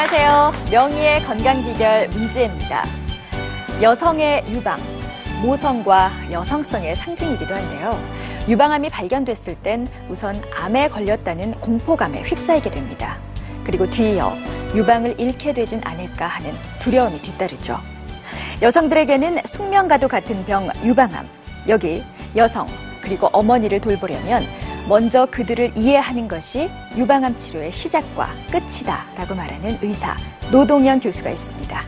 안녕하세요. 명의의 건강 비결 문지혜입니다. 여성의 유방, 모성과 여성성의 상징이기도 한데요. 유방암이 발견됐을 땐 우선 암에 걸렸다는 공포감에 휩싸이게 됩니다. 그리고 뒤이어 유방을 잃게 되진 않을까 하는 두려움이 뒤따르죠. 여성들에게는 숙명과도 같은 병 유방암. 여기 여성 그리고 어머니를 돌보려면 먼저 그들을 이해하는 것이 유방암 치료의 시작과 끝이다 라고 말하는 의사 노동현 교수가 있습니다.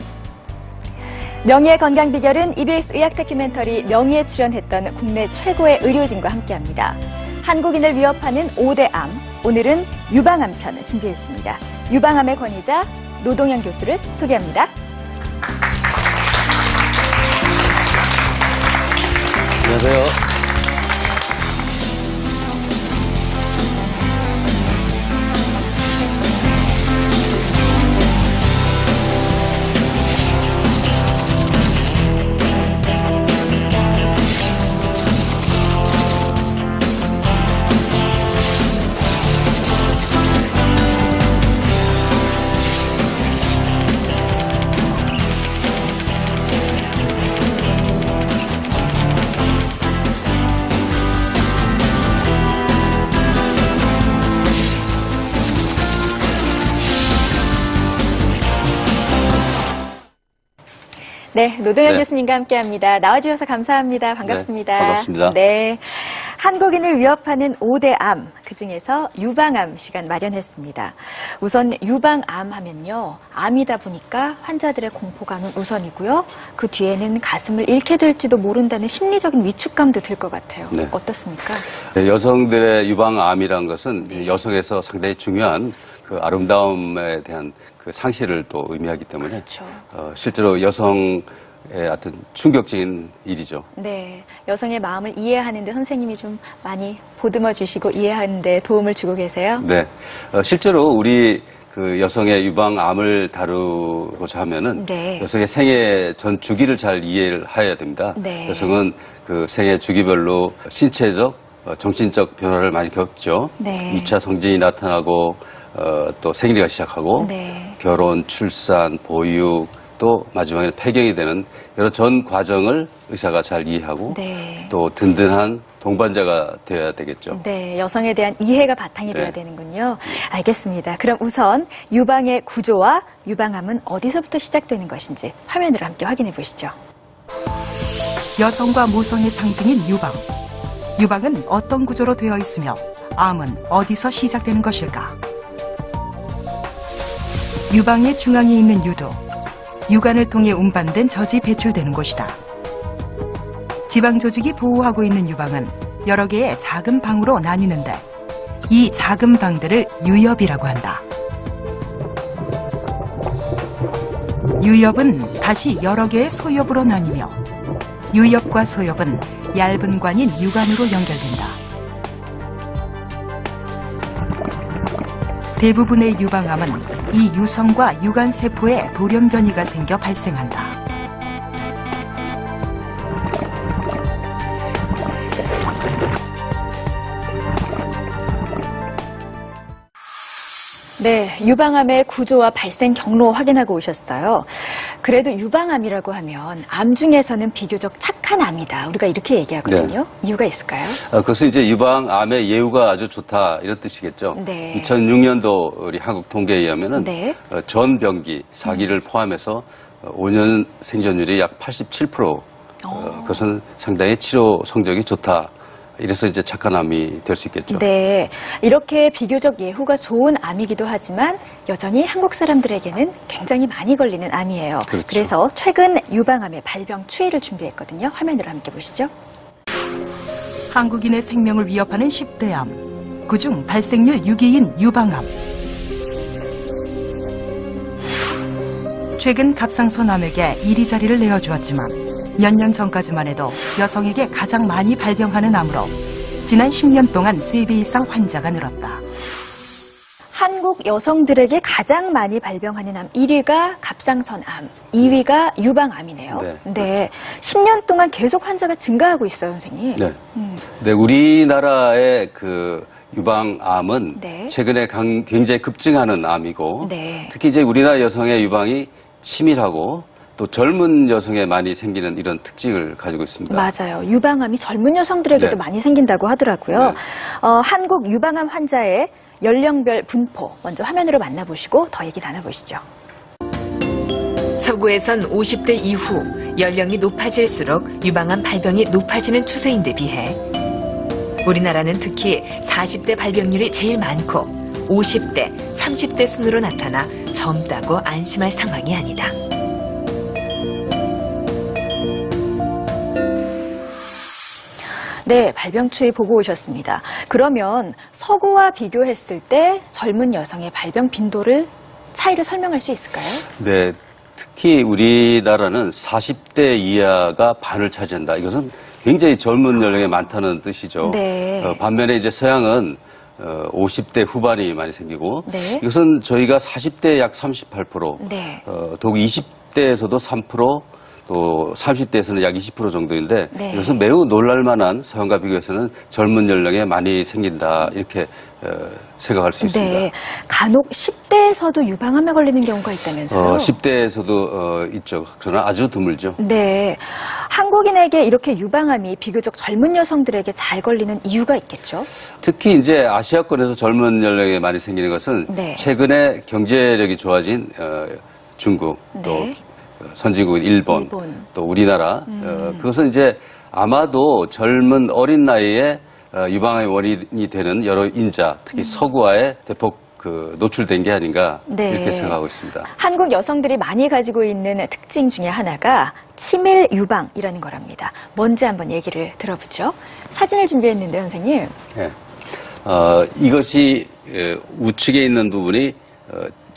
명의의 건강 비결은 EBS 의학 다큐멘터리 명의에 출연했던 국내 최고의 의료진과 함께합니다. 한국인을 위협하는 5대 암, 오늘은 유방암 편을 준비했습니다. 유방암의 권위자 노동현 교수를 소개합니다. 안녕하세요. 네, 노동현 교수님과 함께합니다. 나와주셔서 감사합니다. 반갑습니다. 네, 반갑습니다. 네, 한국인을 위협하는 5대 암, 그중에서 유방암 시간 마련했습니다. 우선 유방암 하면요, 암이다 보니까 환자들의 공포감은 우선이고요. 그 뒤에는 가슴을 잃게 될지도 모른다는 심리적인 위축감도 들 것 같아요. 네. 어떻습니까? 네, 여성들의 유방암이란 것은 여성에서 상당히 중요한 그 아름다움에 대한 그 상실을 또 의미하기 때문에 그렇죠. 실제로 여성의 어떤 충격적인 일이죠. 네, 여성의 마음을 이해하는데 선생님이 좀 많이 보듬어 주시고 이해하는데 도움을 주고 계세요. 네, 실제로 우리 그 여성의 유방암을 다루고자 하면은 네. 여성의 생애 전 주기를 잘 이해를 해야 됩니다. 네. 여성은 그 생애 주기별로 신체적, 정신적 변화를 많이 겪죠. 네. 2차 성징이 나타나고 또 생리가 시작하고 네. 결혼, 출산, 보육, 또 마지막에 폐경이 되는 여러 전 과정을 의사가 잘 이해하고 네. 또 든든한 동반자가 되어야 되겠죠. 네, 여성에 대한 이해가 바탕이 네. 돼야 되는군요. 알겠습니다. 그럼 우선 유방의 구조와 유방암은 어디서부터 시작되는 것인지 화면으로 함께 확인해 보시죠. 여성과 모성의 상징인 유방. 유방은 어떤 구조로 되어 있으며 암은 어디서 시작되는 것일까? 유방의 중앙에 있는 유도, 유관을 통해 운반된 젖이 배출되는 곳이다. 지방 조직이 보호하고 있는 유방은 여러 개의 작은 방으로 나뉘는데 이 작은 방들을 유엽이라고 한다. 유엽은 다시 여러 개의 소엽으로 나뉘며 유엽과 소엽은 얇은 관인 유관으로 연결된다. 대부분의 유방암은 이 유성과 유관 세포에 돌연 변이가 생겨 발생한다. 네, 유방암의 구조와 발생 경로 확인하고 오셨어요. 그래도 유방암이라고 하면 암 중에서는 비교적 착한 암이다. 우리가 이렇게 얘기하거든요. 네. 이유가 있을까요? 그것은 이제 유방암의 예후가 아주 좋다 이런 뜻이겠죠. 네. 2006년도 우리 한국 통계에 의하면은 네. 전병기, 사기를 포함해서 5년 생존율이 약 87%. 그것은 상당히 치료 성적이 좋다. 이래서 이제 착한 암이 될 수 있겠죠. 네, 이렇게 비교적 예후가 좋은 암이기도 하지만 여전히 한국 사람들에게는 굉장히 많이 걸리는 암이에요. 그렇죠. 그래서 최근 유방암의 발병 추이를 준비했거든요. 화면으로 함께 보시죠. 한국인의 생명을 위협하는 10대 암, 그중 발생률 6위인 유방암. 최근 갑상선 암에게 1위 자리를 내어주었지만 몇 년 전까지만 해도 여성에게 가장 많이 발병하는 암으로 지난 10년 동안 3배 이상 환자가 늘었다. 한국 여성들에게 가장 많이 발병하는 암 1위가 갑상선암, 2위가 유방암이네요. 네. 네, 10년 동안 계속 환자가 증가하고 있어요, 선생님. 네. 네, 우리나라의 그 유방암은 네. 최근에 굉장히 급증하는 암이고 네. 특히 이제 우리나라 여성의 유방이 치밀하고 또 젊은 여성에 많이 생기는 이런 특징을 가지고 있습니다. 맞아요. 유방암이 젊은 여성들에게도 네. 많이 생긴다고 하더라고요. 네. 한국 유방암 환자의 연령별 분포 먼저 화면으로 만나보시고 더 얘기 나눠보시죠. 서구에선 50대 이후 연령이 높아질수록 유방암 발병이 높아지는 추세인데 비해 우리나라는 특히 40대 발병률이 제일 많고 50대, 30대 순으로 나타나 젊다고 안심할 상황이 아니다. 네, 발병 추이 보고 오셨습니다. 그러면 서구와 비교했을 때 젊은 여성의 발병 빈도를 차이를 설명할 수 있을까요? 네, 특히 우리나라는 40대 이하가 반을 차지한다. 이것은 굉장히 젊은 연령에 많다는 뜻이죠. 네. 반면에 이제 서양은 50대 후반이 많이 생기고 네. 이것은 저희가 40대 약 38%, 네. 더욱 20대에서도 3%, 또 30대에서는 약 20% 정도인데 네. 이것은 매우 놀랄만한 서양과 비교해서는 젊은 연령에 많이 생긴다 이렇게 생각할 수 있습니다. 네. 간혹 10대에서도 유방암에 걸리는 경우가 있다면서요? 10대에서도 있죠. 그러나 아주 드물죠. 네. 한국인에게 이렇게 유방암이 비교적 젊은 여성들에게 잘 걸리는 이유가 있겠죠? 특히 이제 아시아권에서 젊은 연령에 많이 생기는 것은 네. 최근에 경제력이 좋아진 중국 또 네. 선진국인 일본, 또 우리나라 그것은 이제 아마도 젊은 어린 나이에 유방암의 원인이 되는 여러 인자, 특히 서구화에 대폭 노출된 게 아닌가 네. 이렇게 생각하고 있습니다. 한국 여성들이 많이 가지고 있는 특징 중에 하나가 치밀 유방이라는 거랍니다. 뭔지 한번 얘기를 들어보죠. 사진을 준비했는데 선생님. 네. 이것이 우측에 있는 부분이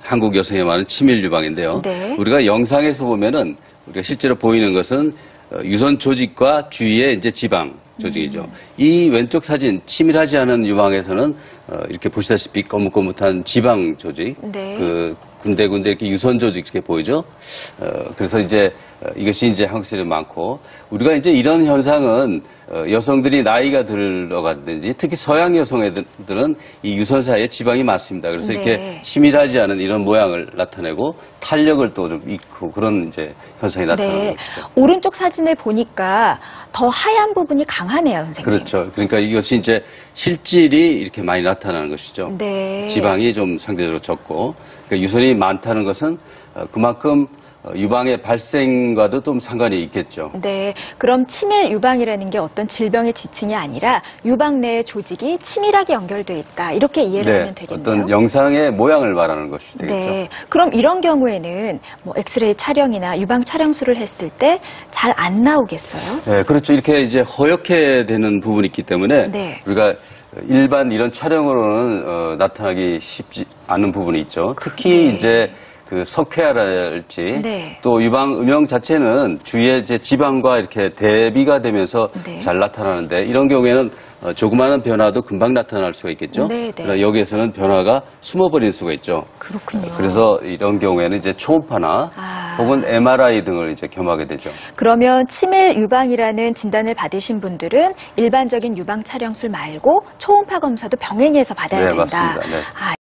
한국 여성에 많은 치밀 유방인데요. 네. 우리가 영상에서 보면은 우리가 실제로 보이는 것은 유선 조직과 주위에 이제 지방 조직이죠. 이 왼쪽 사진 치밀하지 않은 유방에서는 이렇게 보시다시피 거뭇거뭇한 지방 조직, 네. 그 군데군데 이렇게 유선 조직 이렇게 보이죠. 그래서 이제 이것이 이제 한국 사람이 많고 우리가 이제 이런 현상은 여성들이 나이가 들어가든지 특히 서양 여성애들은 이 유선 사이에 지방이 많습니다. 그래서 네. 이렇게 치밀하지 않은 이런 모양을 나타내고 탄력을 또 좀 잃고 그런 이제 현상이 나타나는 네. 것이죠. 오른쪽 사진을 보니까 더 하얀 부분이 강하네요, 선생님. 그렇죠. 그러니까 이것이 이제 실질이 이렇게 많이 나타나는 것이죠. 네. 지방이 좀 상대적으로 적고 그러니까 유선이 많다는 것은 그만큼 유방의 발생과도 좀 상관이 있겠죠. 네. 그럼 치밀 유방이라는 게 어떤 질병의 지칭이 아니라 유방 내의 조직이 치밀하게 연결돼 있다. 이렇게 이해를 하면 되겠네요. 어떤 영상의 모양을 말하는 것이 되겠죠. 네. 그럼 이런 경우에는 뭐 엑스레이 촬영이나 유방 촬영술을 했을 때 잘 안 나오겠어요? 네, 그렇죠. 이렇게 이제 허옇게 되는 부분이 있기 때문에 네. 우리가 일반 이런 촬영으로는 나타나기 쉽지 않은 부분이 있죠. 특히 네. 이제 그 석회화랄지 네. 또 유방 음영 자체는 주위에 이제 지방과 이렇게 대비가 되면서 네. 잘 나타나는데 이런 경우에는 조그마한 변화도 금방 나타날 수가 있겠죠. 네, 네. 그러나 여기에서는 변화가 숨어버릴 수가 있죠. 그렇군요. 그래서 이런 경우에는 이제 초음파나 혹은 MRI 등을 이제 겸하게 되죠. 그러면 치밀 유방이라는 진단을 받으신 분들은 일반적인 유방 촬영술 말고 초음파 검사도 병행해서 받아야 네, 된다. 맞습니다. 네.